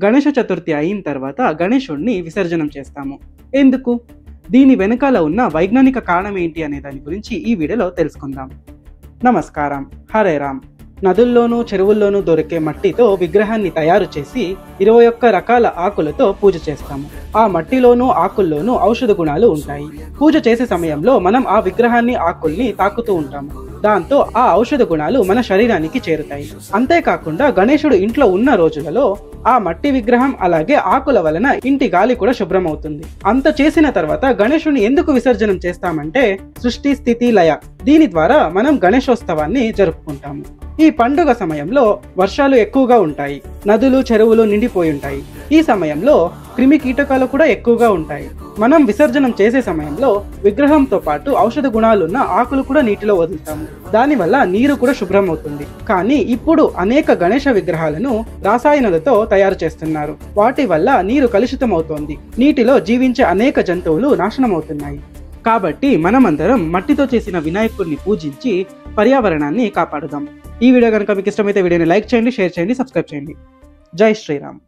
గణేష చతుర్థి అయిన తర్వాత గణేశుడిని విసర్జనం చేస్తాము. ఎందుకు? దీని వెనకాల ఉన్న వైజ్ఞానిక కారణం ఏంటి అనే దాని గురించి ఈ వీడియోలో తెలుసుకుందాం. నమస్కారం. హరే రామ్. నదుల్లోనూ చెరువుల్లోనూ దొరికే మట్టితో విగ్రహాన్ని తయారు చేసి 21 రకాల ఆకులతో పూజ చేస్తాము. ఆ మట్టిలోనూ ఆకుల్లోనూ ఔషధ గుణాలు ఉంటాయి. పూజ చేసే సమయంలో మనం ఆ విగ్రహాన్ని ఆకుల్ని తాకుతూ ఉంటాము. దాంతో ఆ ఔషధ గుణాలు మన శరీరానికి చేరుతాయి. అంతేకాకుండా గణేశుడు ఇంట్లో ఉన్న రోజులలో ఆ మట్టి విగ్రహం అలాగే ఆకుల వలన ఇంటి గాలి కూడా శుభ్రమవుతుంది. అంత చేసిన తర్వాత గణేశుడిని ఎందుకు విసర్జనం చేస్తామంటే సృష్టి స్థితి లయ, దీని ద్వారా మనం గణేశోత్సవాన్ని జరుపుకుంటాము. ఈ పండుగ సమయంలో వర్షాలు ఎక్కువగా ఉంటాయి, నదులు చెరువులు నిండిపోయి ఉంటాయి. ఈ సమయంలో క్రిమి కీటకాలు కూడా ఎక్కువగా ఉంటాయి. మనం విసర్జనం చేసే సమయంలో విగ్రహంతో పాటు ఔషధ గుణాలున్న ఆకులు కూడా నీటిలో వదులుతాము. దానివల్ల నీరు కూడా శుభ్రం అవుతుంది. కానీ ఇప్పుడు అనేక గణేశ విగ్రహాలను రసాయనాలతో తయారు చేస్తున్నారు. వాటి వల్ల నీరు కలుషితం అవుతోంది. నీటిలో జీవించే అనేక జంతువులు నాశనం అవుతున్నాయి. కాబట్టి మనమందరం మట్టితో చేసిన వినాయకుడిని పూజించి పర్యావరణాన్ని కాపాడుదాం. ఈ వీడియో కనుక మీకు ఇష్టమైతే వీడియోని లైక్ చేయండి, షేర్ చేయండి, సబ్స్క్రైబ్ చేయండి. జై శ్రీరామ్.